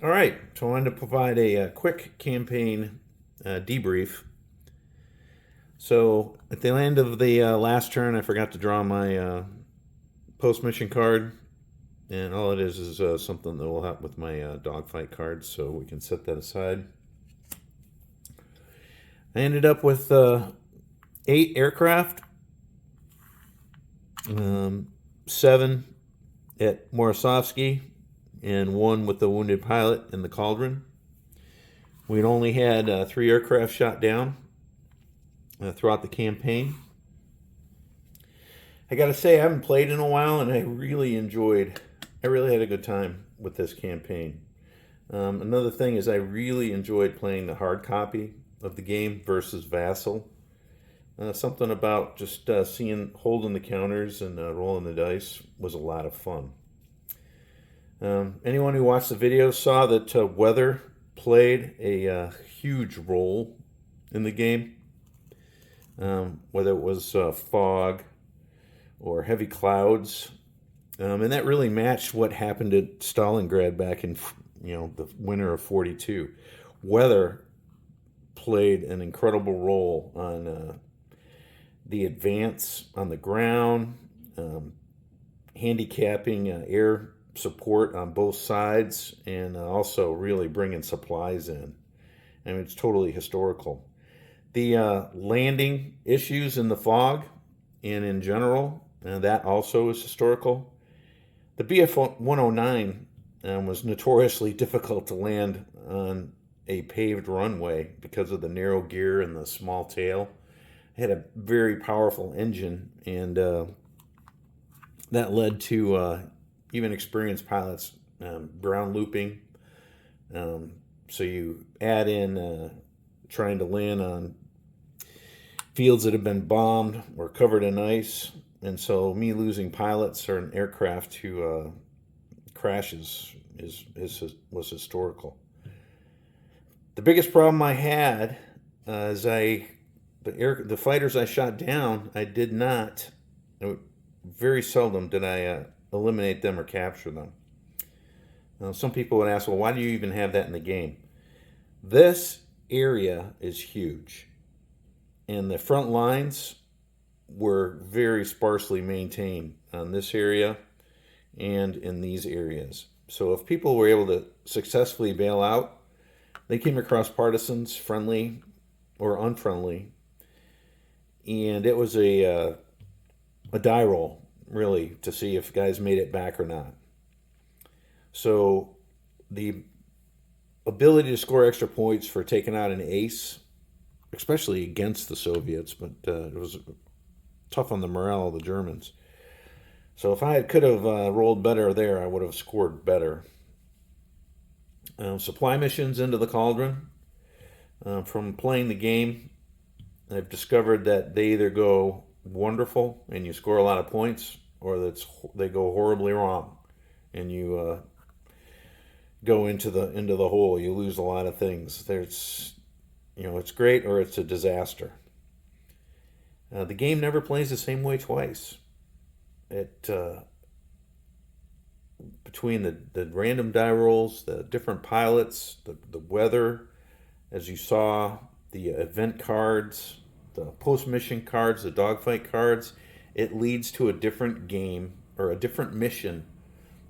All right, so I wanted to provide a quick campaign debrief. So at the end of the last turn, I forgot to draw my post mission card, and all it is something that will help with my dogfight cards, so we can set that aside. I ended up with 8 aircraft, 7 at Morisovsky, and 1 with the wounded pilot in the Cauldron. We'd only had 3 aircraft shot down throughout the campaign. I gotta say, I haven't played in a while, and I really had a good time with this campaign. Another thing is I really enjoyed playing the hard copy of the game versus Vassal. Something about just holding the counters and rolling the dice was a lot of fun. Anyone who watched the video saw that weather played a huge role in the game, whether it was fog or heavy clouds, and that really matched what happened at Stalingrad back in the winter of '42. Weather played an incredible role on the advance on the ground, handicapping air support on both sides, and also really bringing supplies in. I mean, it's totally historical. The landing issues in the fog and in general, that also is historical. The BF 109 was notoriously difficult to land on a paved runway because of the narrow gear and the small tail. It had a very powerful engine, and that led to even experienced pilots ground looping. So you add in trying to land on fields that have been bombed or covered in ice, and so me losing pilots or an aircraft to crashes was historical. The biggest problem I had is the fighters I shot down, I did not. Very seldom did I eliminate them or capture them. Now, some people would ask, well, why do you even have that in the game? This area is huge, and the front lines were very sparsely maintained on this area and in these areas. So if people were able to successfully bail out, they came across partisans, friendly or unfriendly, and it was a die roll, really, to see if guys made it back or not. So the ability to score extra points for taking out an ace, especially against the Soviets, but it was tough on the morale of the Germans. So if I could have rolled better there, I would have scored better. Supply missions into the Cauldron. From playing the game, I've discovered that they either go wonderful and you score a lot of points, or that they go horribly wrong and you go into the hole. You lose a lot of things. It's great or it's a disaster. The game never plays the same way twice. It between the random die rolls, the different pilots, the weather, as you saw, the event cards, the post mission cards, the dogfight cards, it leads to a different game or a different mission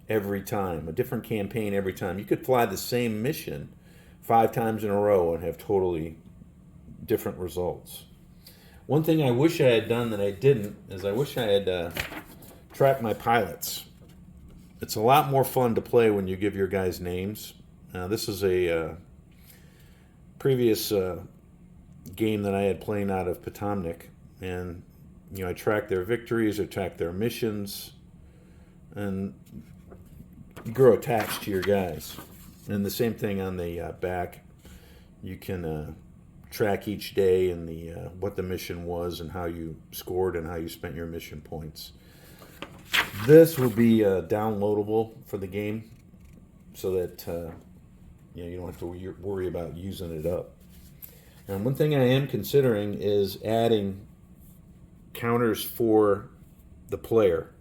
every time, a different campaign every time. You could fly the same mission 5 times in a row and have totally different results. One thing I wish I had done that I didn't is I wish I had tracked my pilots. It's a lot more fun to play when you give your guys names. This is a previous game that I had playing out of Potomnik, and I tracked their victories, I tracked their missions, and you grow attached to your guys. And the same thing on the back. You can track each day and the what the mission was and how you scored and how you spent your mission points. This will be downloadable for the game, so that you don't have to worry about using it up. And one thing I am considering is adding counters for the player.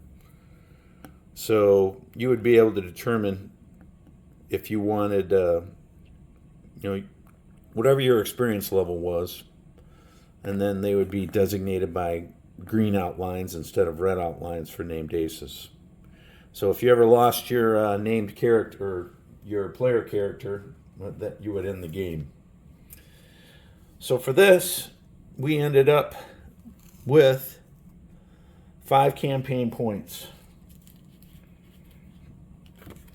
So you would be able to determine if you wanted, whatever your experience level was, and then they would be designated by green outlines instead of red outlines for named aces. So if you ever lost your named character, or your player character, that you would end the game. So for this, we ended up with 5 campaign points.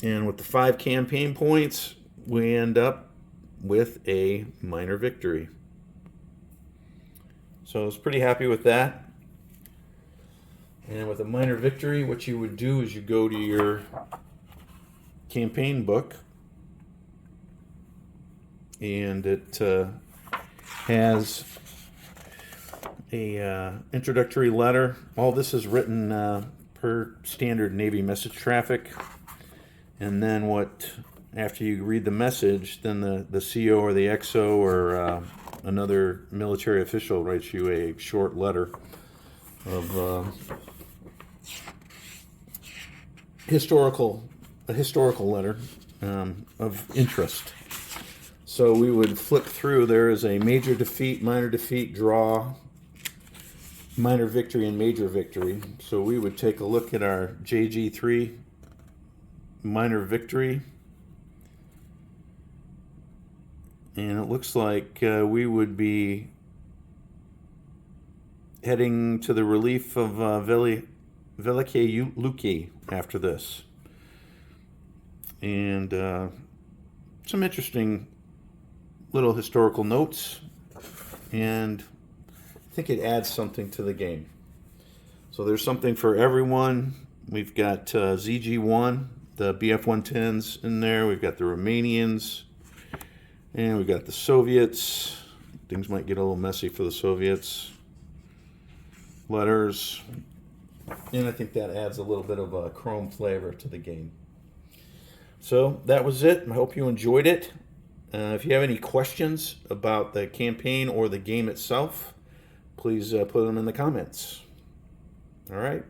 And with the 5 campaign points, we end up with a minor victory. So I was pretty happy with that. And with a minor victory, what you would do is you go to your campaign book, and it has a introductory letter. All this is written per standard Navy message traffic. And then after you read the message, then the CO or the XO or another military official writes you a short letter of a historical letter of interest. So we would flip through. There is a major defeat, minor defeat, draw, minor victory, and major victory. So we would take a look at our JG3 minor victory. And it looks like we would be heading to the relief of Velike Luki after this. And some interesting little historical notes. And I think it adds something to the game. So there's something for everyone. We've got ZG1, the BF-110s in there. We've got the Romanians. And we've got the Soviets. Things might get a little messy for the Soviets. Letters. And I think that adds a little bit of a chrome flavor to the game. So that was it. I hope you enjoyed it. If you have any questions about the campaign or the game itself, please put them in the comments. All right.